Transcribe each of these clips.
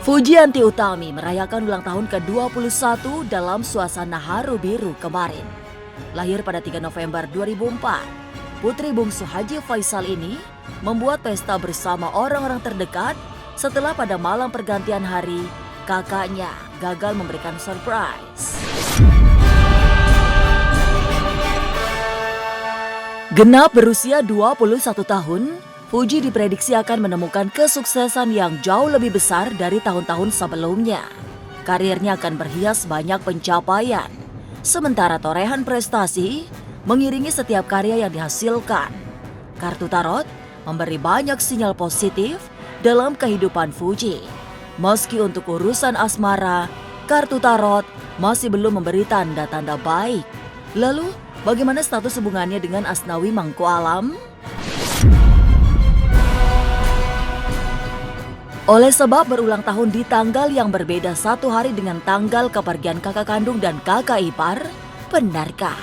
Fujianti Utami merayakan ulang tahun ke-21 dalam suasana haru biru kemarin. Lahir pada 3 November 2004, putri bungsu Haji Faisal ini membuat pesta bersama orang-orang terdekat setelah pada malam pergantian hari kakaknya gagal memberikan surprise. Genap berusia 21 tahun, Fuji diprediksi akan menemukan kesuksesan yang jauh lebih besar dari tahun-tahun sebelumnya. Karirnya akan berhias banyak pencapaian, sementara torehan prestasi mengiringi setiap karya yang dihasilkan. Kartu Tarot memberi banyak sinyal positif dalam kehidupan Fuji. Meski untuk urusan asmara, kartu Tarot masih belum memberi tanda-tanda baik. Lalu, bagaimana status hubungannya dengan Asnawi Mangku Alam? Oleh sebab berulang tahun di tanggal yang berbeda satu hari dengan tanggal kepergian kakak kandung dan kakak ipar, benarkah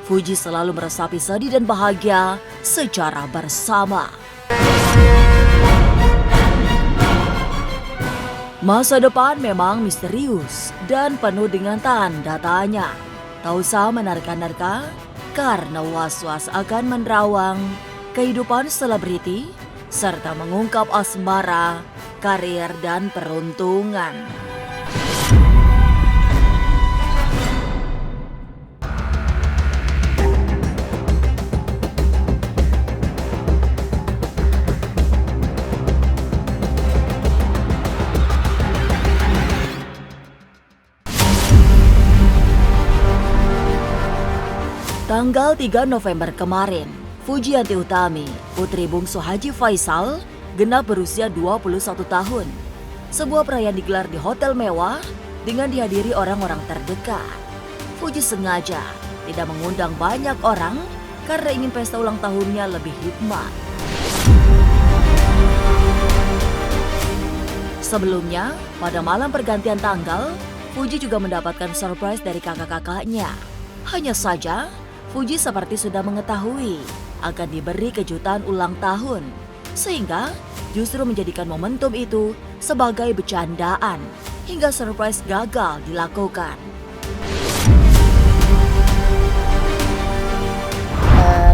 Fuji selalu meresapi sedih dan bahagia secara bersama? Masa depan memang misterius dan penuh dengan tanda tanya. Tak usah menerka-nerka karena was-was akan menerawang kehidupan selebriti serta mengungkap asmara, karir, dan peruntungan. Tanggal 3 November kemarin, Fujianti Utami, putri bungsu Haji Faisal, genap berusia 21 tahun. Sebuah perayaan digelar di hotel mewah dengan dihadiri orang-orang terdekat. Fuji sengaja tidak mengundang banyak orang karena ingin pesta ulang tahunnya lebih hikmat. Sebelumnya, pada malam pergantian tanggal, Fuji juga mendapatkan surprise dari kakak-kakaknya. Hanya saja, Fuji seperti sudah mengetahui akan diberi kejutan ulang tahun, sehingga justru menjadikan momentum itu sebagai bercandaan hingga surprise gagal dilakukan.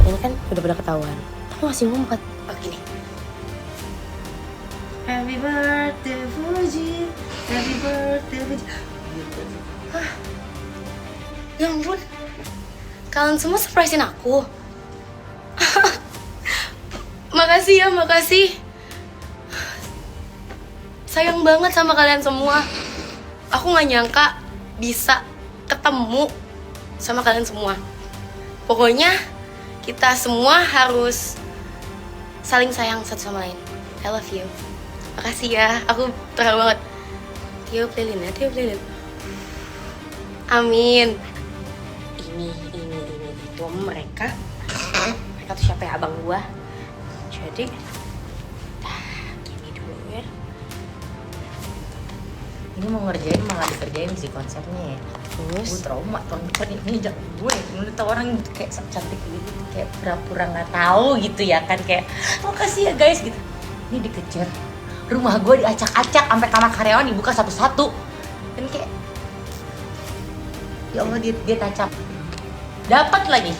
Ini kan udah pada ketahuan, tapi masih ngumpet. Gini. Happy birthday Fuji, happy birthday Fuji. Hah? Ya ampun, kalian semua surprisein aku. Makasih ya, makasih. Sayang banget sama kalian semua. Aku gak nyangka bisa ketemu sama kalian semua. Pokoknya kita semua harus saling sayang satu sama lain. I love you. Makasih ya, aku terharu banget. Tiup lilin ya, tiup lilin. Amin. Ini itu mereka tuh siapa ya, abang gua. Jadi gini dulu ya. Ini mau ngerjain malah dikerjain sih konsepnya ya. Terus Gue trauma tahun depan ini jangan gue. Menurut orang kayak cantik gitu, kayak pura-pura nggak tahu gitu ya kan, kayak makasih ya guys gitu. Ini dikejar, rumah gue diacak-acak sampai kamar karyawan dibuka satu-satu. Dan kayak ya Allah, dia tacap. Dapat lagi.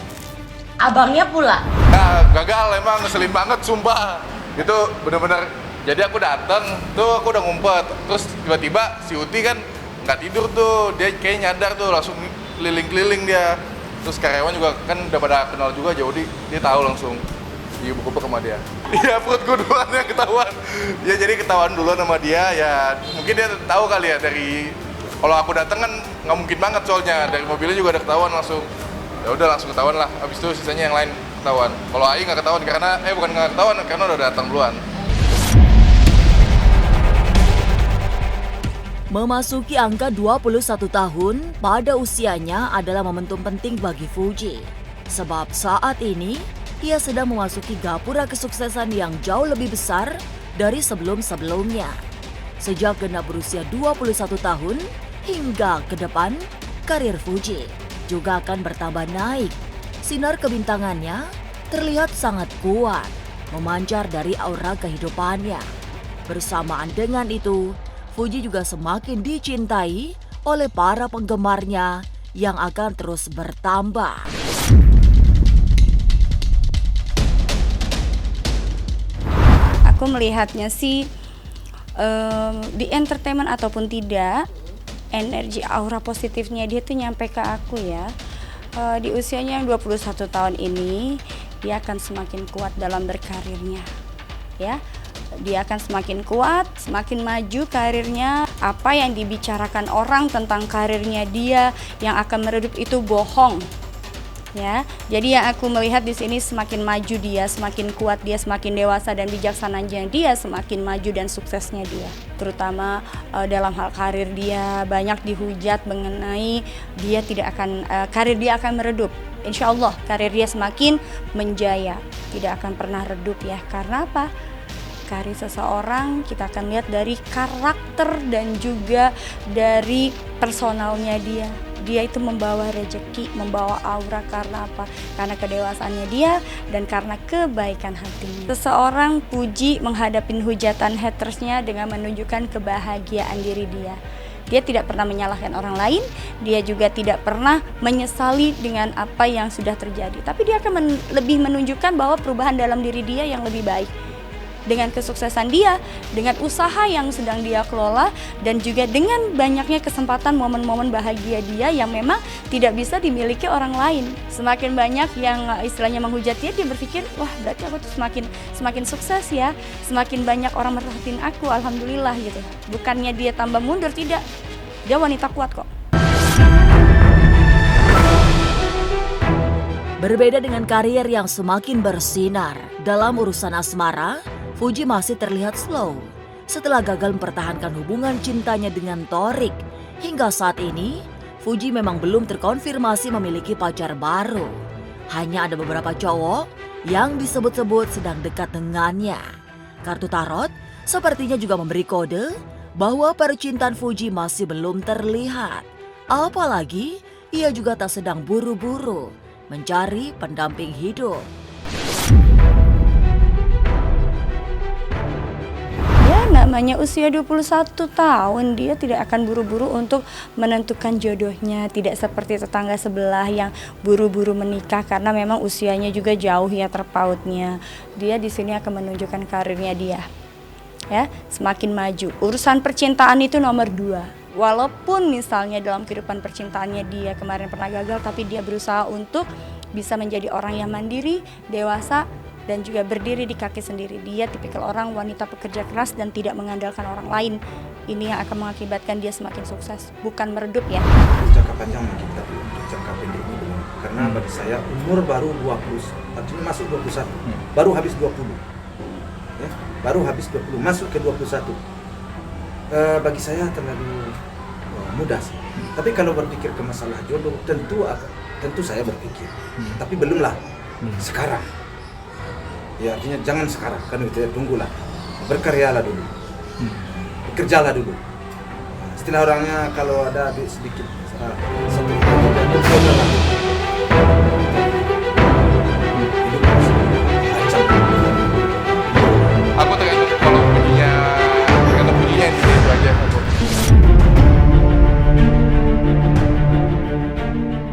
Abangnya pula. Nah, gagal emang, ngeselin banget sumpah. Itu bener-bener, jadi aku datang tuh, aku udah ngumpet. Terus tiba-tiba si Uti kan nggak tidur tuh, dia kayak nyadar tuh, langsung keliling-keliling dia. Terus karyawan juga kan udah pada kenal juga, jadi dia tahu langsung diubuk-ubuk sama dia. Iya, perut gue duluan yang ketahuan. Ya jadi ketahuan duluan sama dia, ya mungkin dia tahu kali ya dari, kalau aku datang kan nggak mungkin banget soalnya, dari mobilnya juga ada ketahuan langsung. Ya udah langsung ketahuan lah, habis itu sisanya yang lain ketahuan. Kalau Ai nggak ketahuan karena, bukan nggak ketahuan, karena udah datang duluan. Memasuki angka 21 tahun pada usianya adalah momentum penting bagi Fuji. Sebab saat ini, ia sedang memasuki gapura kesuksesan yang jauh lebih besar dari sebelum-sebelumnya. Sejak genap berusia 21 tahun hingga ke depan, karir Fuji juga akan bertambah naik. Sinar kebintangannya terlihat sangat kuat, memancar dari aura kehidupannya. Bersamaan dengan itu, Fuji juga semakin dicintai oleh para penggemarnya yang akan terus bertambah. Aku melihatnya sih di entertainment ataupun tidak, energi aura positifnya dia tuh nyampe ke aku ya. Di usianya yang 21 tahun ini, dia akan semakin kuat dalam berkarirnya. Ya, dia akan semakin kuat, semakin maju karirnya. Apa yang dibicarakan orang tentang karirnya dia yang akan meredup itu bohong. Ya, jadi yang aku melihat di sini semakin maju dia, semakin kuat dia, semakin dewasa dan bijaksananya dia, semakin maju dan suksesnya dia. Terutama dalam hal karir dia banyak dihujat mengenai dia tidak akan karir dia akan meredup. Insya Allah karir dia semakin menjaya, tidak akan pernah redup ya. Karena apa? Karir seseorang kita akan lihat dari karakter dan juga dari personalnya dia. Dia itu membawa rezeki, membawa aura karena apa? Karena kedewasaannya dia dan karena kebaikan hatinya. Seseorang Fuji menghadapi hujatan hatersnya dengan menunjukkan kebahagiaan diri dia. Dia tidak pernah menyalahkan orang lain, dia juga tidak pernah menyesali dengan apa yang sudah terjadi. Tapi dia akan lebih menunjukkan bahwa perubahan dalam diri dia yang lebih baik. Dengan kesuksesan dia, dengan usaha yang sedang dia kelola, dan juga dengan banyaknya kesempatan momen-momen bahagia dia yang memang tidak bisa dimiliki orang lain. Semakin banyak yang istilahnya menghujat dia berpikir, wah berarti aku tuh semakin sukses ya, semakin banyak orang merhatiin aku, alhamdulillah gitu. Bukannya dia tambah mundur, tidak. Dia wanita kuat kok. Berbeda dengan karier yang semakin bersinar, dalam urusan asmara, Fuji masih terlihat slow setelah gagal mempertahankan hubungan cintanya dengan Thorik. Hingga saat ini, Fuji memang belum terkonfirmasi memiliki pacar baru. Hanya ada beberapa cowok yang disebut-sebut sedang dekat dengannya. Kartu tarot sepertinya juga memberi kode bahwa percintaan Fuji masih belum terlihat. Apalagi, ia juga tak sedang buru-buru mencari pendamping hidup. Namanya usia 21 tahun, dia tidak akan buru-buru untuk menentukan jodohnya. Tidak seperti tetangga sebelah yang buru-buru menikah karena memang usianya juga jauh ya terpautnya. Dia di sini akan menunjukkan karirnya dia. Ya, semakin maju. Urusan percintaan itu nomor 2. Walaupun misalnya dalam kehidupan percintaannya dia kemarin pernah gagal, tapi dia berusaha untuk bisa menjadi orang yang mandiri, dewasa, dan juga berdiri di kaki sendiri. Dia tipikal orang wanita pekerja keras dan tidak mengandalkan orang lain. Ini yang akan mengakibatkan dia semakin sukses, bukan meredup ya. Jangka panjang mungkin, tapi untuk jangka pendek ini belum. Karena bagi saya umur baru 20, artinya masuk 21, baru habis 20. Ya, baru habis 20, masuk ke 21. Bagi saya terlalu mudah sih. Tapi kalau berpikir ke masalah jodoh, tentu saya berpikir. Tapi belumlah sekarang. Ya artinya jangan sekarang, kan gitu ya, tunggulah, berkaryalah dulu, bekerjalah dulu. Istilah orangnya kalau ada sedikit satu bekerjalah. Aku tergantung kalau pujinya itu aja.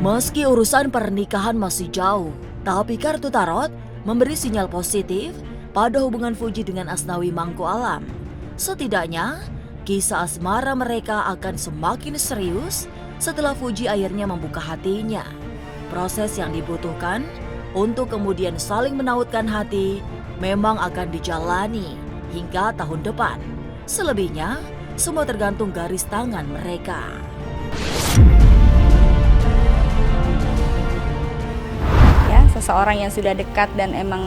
Meski urusan pernikahan masih jauh, tapi kartu tarot memberi sinyal positif pada hubungan Fuji dengan Asnawi Mangku Alam. Setidaknya, kisah asmara mereka akan semakin serius setelah Fuji akhirnya membuka hatinya. Proses yang dibutuhkan untuk kemudian saling menautkan hati memang akan dijalani hingga tahun depan. Selebihnya, semua tergantung garis tangan mereka. Seseorang yang sudah dekat dan emang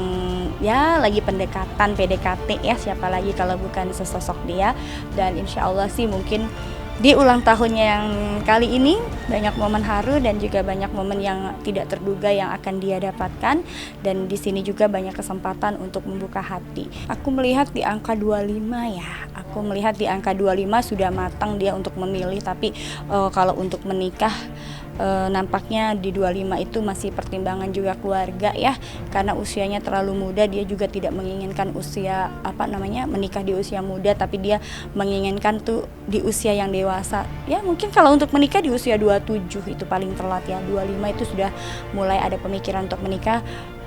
ya lagi pendekatan PDKT ya, siapa lagi kalau bukan sesosok dia. Dan insya Allah sih mungkin di ulang tahunnya yang kali ini banyak momen haru dan juga banyak momen yang tidak terduga yang akan dia dapatkan. Dan di sini juga banyak kesempatan untuk membuka hati. Aku melihat di angka 25 ya. Aku melihat di angka 25 sudah matang dia untuk memilih. Tapi kalau untuk menikah nampaknya di 25 itu masih pertimbangan juga keluarga ya, karena usianya terlalu muda. Dia juga tidak menginginkan menikah di usia muda, tapi dia menginginkan tuh di usia yang dewasa. Ya mungkin kalau untuk menikah di usia 27 itu paling telat ya. 25 itu sudah mulai ada pemikiran untuk menikah.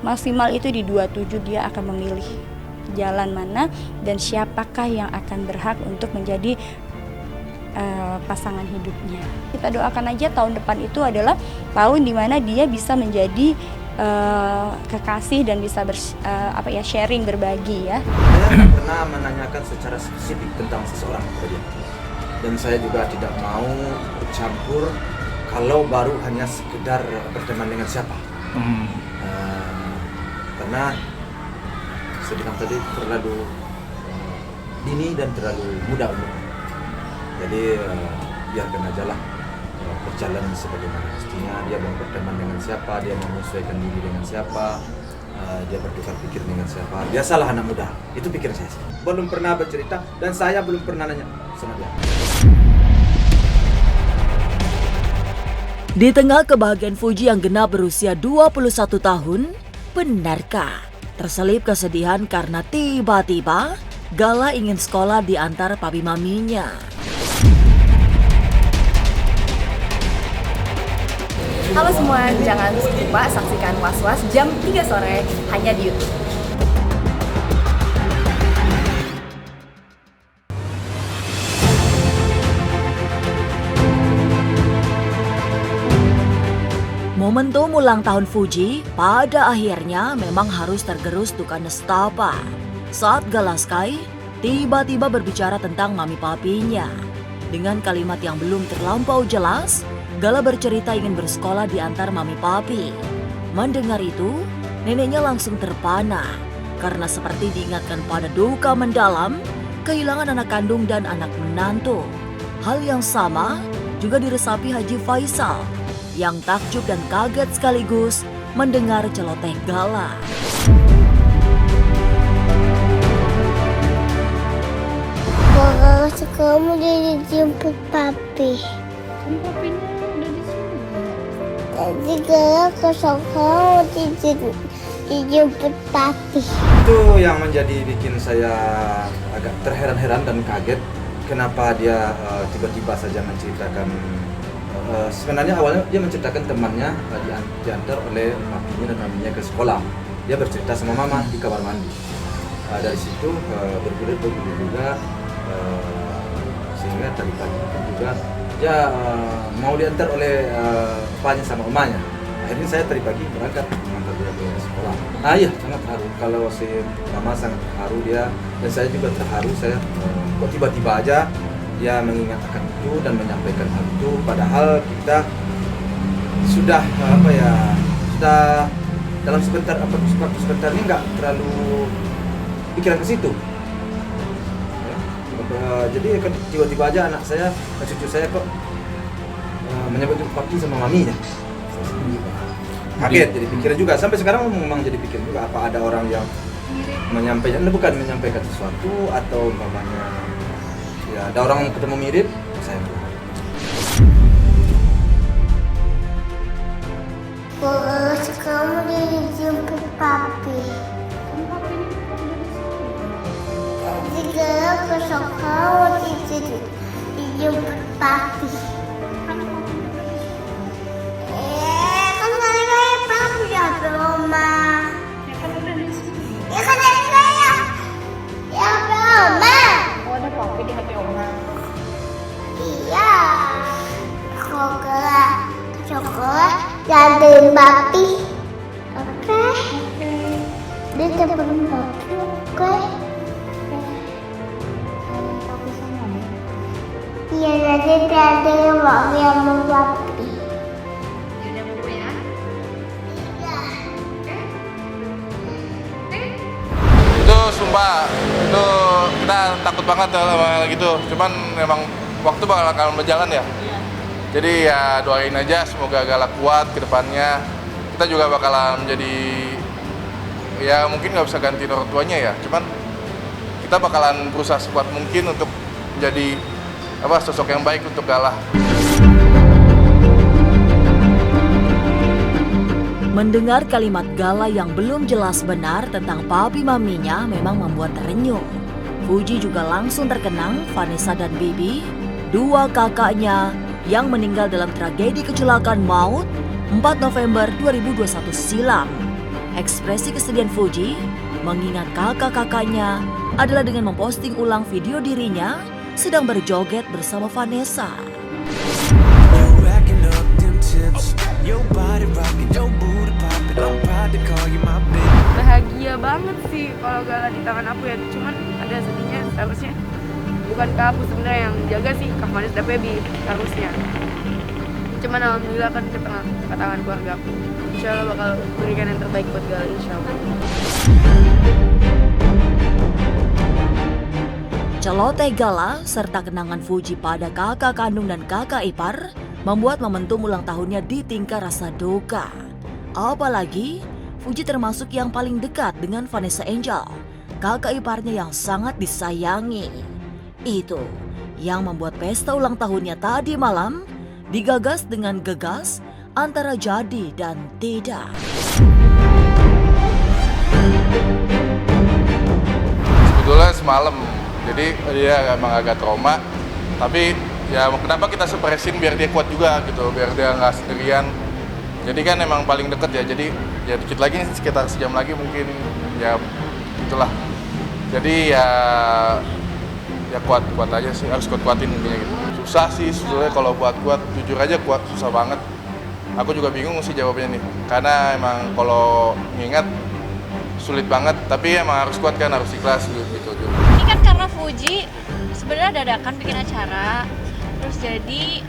Maksimal itu di 27 dia akan memilih jalan mana dan siapakah yang akan berhak untuk menjadi pasangan hidupnya. Kita doakan aja tahun depan itu adalah tahun dimana dia bisa menjadi kekasih dan bisa sharing, berbagi ya. Saya tidak pernah menanyakan secara spesifik tentang seseorang kepada dia. Dan saya juga tidak mau bercampur kalau baru hanya sekedar berteman dengan siapa. Karena saya bilang tadi terlalu dini dan terlalu muda umurnya. Jadi biarkan aja lah berjalan sebagaimana mestinya. Dia mau berteman dengan siapa, dia mau menyesuaikan diri dengan siapa, dia bertukar pikir dengan siapa. Biasalah anak muda, itu pikir saya. Belum pernah bercerita dan saya belum pernah nanya sama dia. Di tengah kebahagiaan Fuji yang genap berusia 21 tahun, benarkah terselip kesedihan karena tiba-tiba Gala ingin sekolah di antar papi maminya? Halo semua, jangan lupa saksikan Was-Was jam 3 sore hanya di YouTube. Momentum ulang tahun Fuji pada akhirnya memang harus tergerus duka nestapa saat Gala Sky tiba-tiba berbicara tentang mami papinya. Dengan kalimat yang belum terlampau jelas, Gala bercerita ingin bersekolah di antar mami papi. Mendengar itu, neneknya langsung terpana karena seperti diingatkan pada duka mendalam kehilangan anak kandung dan anak menantu. Hal yang sama juga diresapi Haji Faisal yang takjub dan kaget sekaligus mendengar celoteh Gala. Kalau kamu dijemput papi. Papinya udah di sini. Tadi Gala ke sekolah dijemput papi. Itu yang menjadi bikin saya agak terheran-heran dan kaget. Kenapa dia tiba-tiba saja menceritakan. Sebenarnya awalnya dia menceritakan temannya diantar oleh papinya dan maminya ke sekolah. Dia bercerita sama mama di kamar mandi. Dari situ bergulir juga sehingga tadi pagi juga dia mau diantar oleh papanya sama omanya. Akhirnya saya tadi pagi berangkat mengantar dia ke sekolah. Iya, sangat terharu. Kalau si mama sangat terharu dia dan saya juga terharu. Saya kok tiba-tiba aja dia mengingatkan itu dan menyampaikan hal itu, padahal kita sudah sudah dalam sebentar ini nggak terlalu pikiran ke situ. Jadi tiba-tiba aja anak saya, cucu saya kok menyebut papi sama maminya. Kaget, jadi pikir juga. Sampai sekarang memang jadi pikir juga apa ada orang yang menyampaikan, bukan menyampaikan sesuatu atau umpamanya ya ada orang ketemu mirip, saya Kalau kamu dijemput papi. Tadi Gala ke sekolah dijemput papi. Kan kali-kali papi sampai rumah. Ya kan kali-kali ya sampai rumah. Oh, ada papi di HP Oma. Iya. Kalau Gala ke sekolah jagain papi. Oke. Dia telepon papi. Oke. Iya, nanti ada yang mau sama papi. Itu sumpah, itu kita takut banget hal gitu. Cuman memang waktu bakalan berjalan ya. Jadi ya doain aja semoga Gala kuat ke depannya. Kita juga bakalan menjadi, ya mungkin nggak bisa ganti orang tuanya ya. Cuman kita bakalan berusaha sekuat mungkin untuk menjadi sosok yang baik untuk Gala. Mendengar kalimat Gala yang belum jelas benar tentang papi maminya memang membuat terenyuh. Fuji juga langsung terkenang Vanessa dan Bibi, dua kakaknya yang meninggal dalam tragedi kecelakaan maut 4 November 2021 silam. Ekspresi kesedihan Fuji mengingat kakak-kakaknya adalah dengan memposting ulang video dirinya sedang berjoget bersama Vanessa. Bahagia banget sih kalau Gala di tangan aku ya, cuman ada sedihnya harusnya bukan ke aku sebenarnya yang jaga sih, Kak Manis dan Baby harusnya. Cuman alhamdulillah kan ke tangan keluarga aku. Insya Allah bakal berikan yang terbaik buat Gala, insya Allah. Celoteh Gala serta kenangan Fuji pada kakak kandung dan kakak ipar membuat momentum ulang tahunnya ditingkah rasa duka. Apalagi Fuji termasuk yang paling dekat dengan Vanessa Angel, kakak iparnya yang sangat disayangi. Itu yang membuat pesta ulang tahunnya tadi malam digagas dengan gegas antara jadi dan tidak. Sebetulnya semalam, jadi dia emang agak trauma, tapi ya kenapa kita suppressin biar dia kuat juga gitu, biar dia nggak sendirian. Jadi kan emang paling deket ya, jadi ya dikit lagi sekitar sejam lagi mungkin ya itulah. Jadi ya kuat aja sih, harus kuatin intinya gitu. Susah sih sebetulnya kalau buat kuat, jujur aja kuat susah banget. Aku juga bingung sih jawabnya nih, karena emang kalau ngingat sulit banget, tapi emang harus kuat kan, harus ikhlas gitu. Ini kan karena Fuji sebenarnya dadakan bikin acara, terus jadi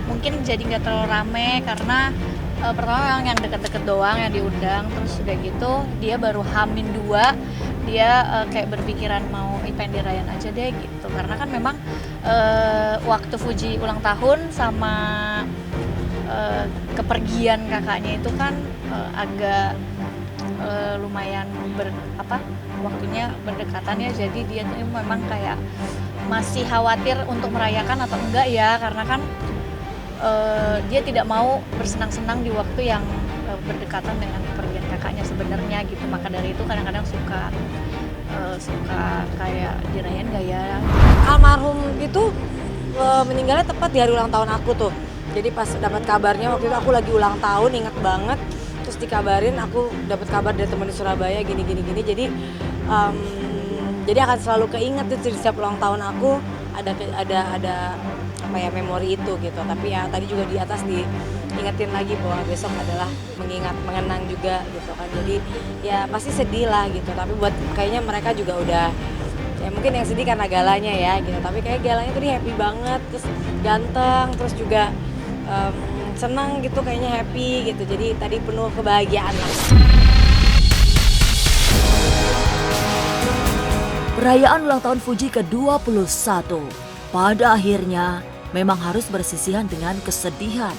mungkin jadi nggak terlalu rame karena pertama yang deket-deket doang yang diundang, terus udah gitu dia baru H-2, dia kayak berpikiran mau pengen dirayain aja deh gitu, karena kan memang waktu Fuji ulang tahun sama kepergian kakaknya itu kan agak lumayan waktunya berdekatan ya, jadi dia tuh memang kayak masih khawatir untuk merayakan atau enggak ya, karena kan dia tidak mau bersenang-senang di waktu yang berdekatan dengan kepergian kakaknya sebenarnya gitu. Maka dari itu kadang-kadang suka kayak dirayain gak ya. Almarhum itu meninggalnya tepat di hari ulang tahun aku tuh. Jadi pas dapat kabarnya waktu itu aku lagi ulang tahun, inget banget. Terus dikabarin aku dapat kabar dari teman di Surabaya gini. Jadi akan selalu keinget tuh di setiap ulang tahun aku ada apa ya, memori itu gitu. Tapi ya tadi juga di atas diingetin lagi bahwa besok adalah mengenang juga gitu kan. Jadi ya pasti sedih lah gitu. Tapi buat kayaknya mereka juga udah ya mungkin yang sedih karena Galanya ya gitu. Tapi kayak Galanya tadi happy banget, terus ganteng, terus juga senang gitu, kayaknya happy gitu. Jadi tadi penuh kebahagiaan lah. Perayaan ulang tahun Fuji ke-21 pada akhirnya memang harus bersisihan dengan kesedihan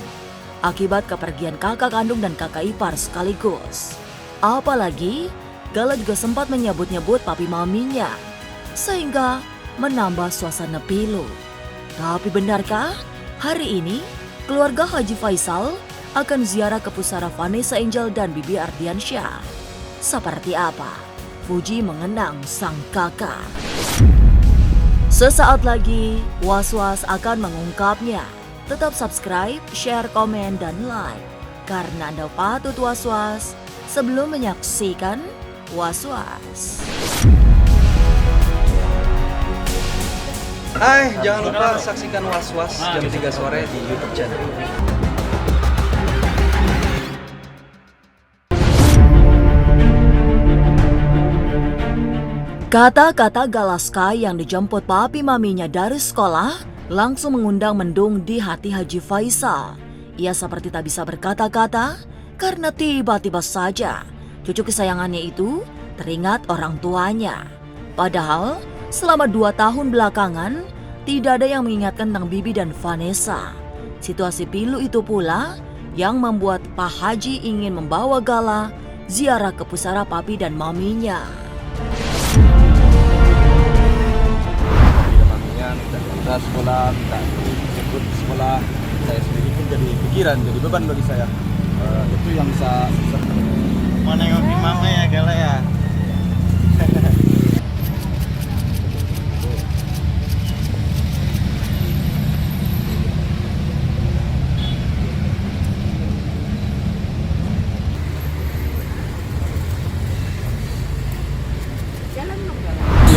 akibat kepergian kakak kandung dan kakak ipar sekaligus. Apalagi Gala juga sempat menyebut-nyebut papi maminya, sehingga menambah suasana pilu. Tapi benarkah hari ini keluarga Haji Faisal akan ziarah ke pusara Vanessa Angel dan Bibi Ardiansyah? Seperti apa Fuji mengenang sang kakak? Sesaat lagi Was-Was akan mengungkapnya. Tetap subscribe, share, komen, dan like, karena Anda patut was-was sebelum menyaksikan Was-Was. Hai, jangan lupa saksikan Was-Was jam 3 sore di YouTube channel. Kata-kata Galaska yang dijemput papi maminya dari sekolah langsung mengundang mendung di hati Haji Faisal. Ia seperti tak bisa berkata-kata karena tiba-tiba saja cucu kesayangannya itu teringat orang tuanya. Padahal selama 2 tahun belakangan tidak ada yang mengingatkan tentang Bibi dan Vanessa. Situasi pilu itu pula yang membuat Pak Haji ingin membawa Gala ziarah ke pusara papi dan maminya. Minta sekolah, minta ikut sekolah, saya sendiri pun jadi pikiran, jadi beban bagi saya. Itu yang bisa mau nengokin mama ya Gala ya.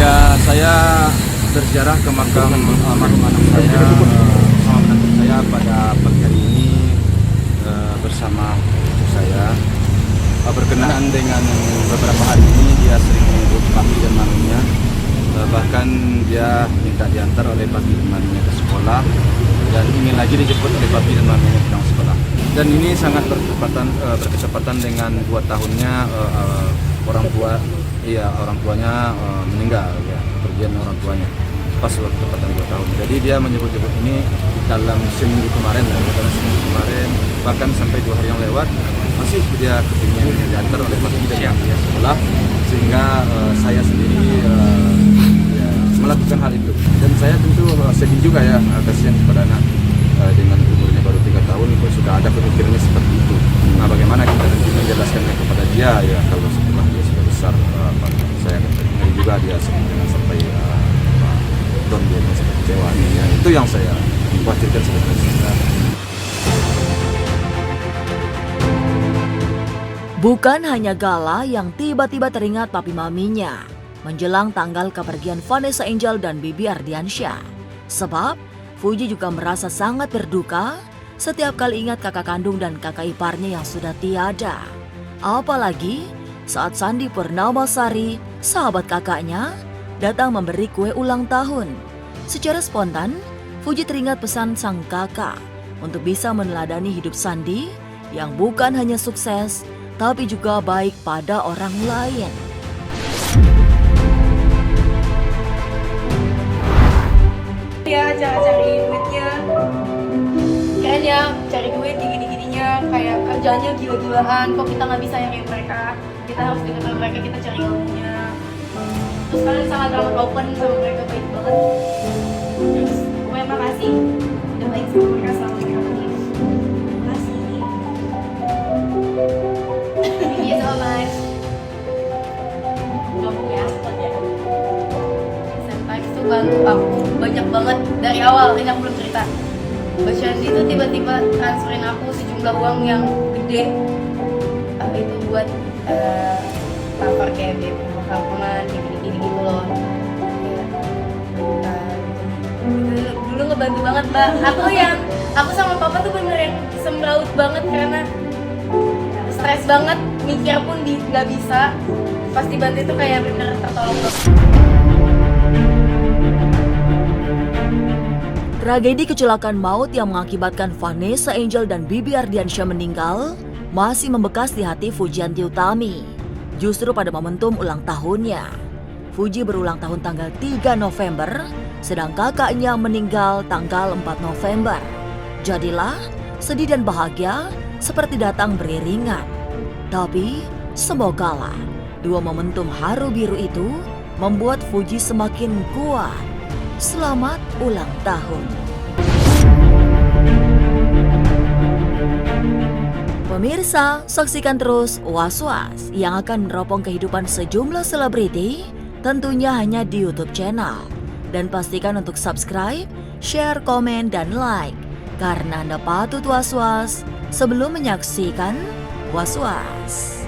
Ya, saya berziarah ke makam almarhum anak saya sama menantu saya pada pagi hari ini bersama ibu saya. Berkenaan dengan beberapa hari ini dia sering menyebut papi dan maminya, bahkan dia minta diantar oleh papi dan maminya ke sekolah dan ingin lagi dijemput oleh papi dan maminya pulang sekolah. Dan ini sangat berkesempatan dengan 2 tahunnya orang tuanya meninggal, ya, kepergian orang tuanya pas waktu tepatan 2 tahun. Jadi dia menyebut-nyebut ini dalam seminggu kemarin, bahkan sampai 2 hari yang lewat masih dia kepingin diantar oleh papi dan dia sekolah, sehingga saya sendiri melakukan hal itu. Dan saya tentu sedih juga ya, kasihan kepada anak dengan umurnya baru 3 tahun kok sudah ada pemikirannya seperti itu. Nah, bagaimana kita nanti menjelaskannya kepada dia ya kalau setelah dia sudah besar. Saya ngeri juga dia sampai down, dia sampai kecewa ya. Itu yang saya khawatirkan sebenarnya. Bukan hanya Gala yang tiba-tiba teringat papi maminya menjelang tanggal kepergian Vanessa Angel dan Bibi Ardiansyah. Sebab Fuji juga merasa sangat berduka setiap kali ingat kakak kandung dan kakak iparnya yang sudah tiada. Apalagi saat Sandi Purnamasari, sahabat kakaknya, datang memberi kue ulang tahun. Secara spontan, Fuji teringat pesan sang kakak untuk bisa meneladani hidup Sandi yang bukan hanya sukses, tapi juga baik pada orang lain. Ya, cara-cari duitnya. Kayaknya cari duit gini-gininya, kayak kerjanya gila-gilaan. Kok kita nggak bisa nyari mereka? Kita harus dengerin mereka, kita cari ilmunya. Terus kalian sangat ramah open sama mereka, baik banget. Terus, pokoknya makasih. Udah baik sama mereka selama mereka pergi. Makasih. Thank you so much. Ngomong ya, Senpai itu bantu aku banyak banget dari awal. Ini aku belum cerita. Bacaan itu tiba-tiba transferin aku sejumlah uang yang gede. Itu buat cover kayak biaya kampungan, gini-gini gitu loh. Dulu ngebantu banget, Mbak. Aku sama Papa tuh bener yang semraut banget karena stres banget, mikir pun nggak bisa. Pas dibantu itu kayak bener tertolong banget. Tragedi kecelakaan maut yang mengakibatkan Vanessa Angel dan Bibi Ardiansyah meninggal masih membekas di hati Fujianti Utami. Justru pada momentum ulang tahunnya, Fuji berulang tahun tanggal 3 November, sedang kakaknya meninggal tanggal 4 November. Jadilah sedih dan bahagia seperti datang beriringan. Tapi semogalah dua momentum haru biru itu membuat Fuji semakin kuat. Selamat ulang tahun. Pemirsa, saksikan terus Was-Was yang akan meneropong kehidupan sejumlah selebriti, tentunya hanya di YouTube channel. Dan pastikan untuk subscribe, share, komen, dan like, karena Anda patut was-was sebelum menyaksikan Was-Was.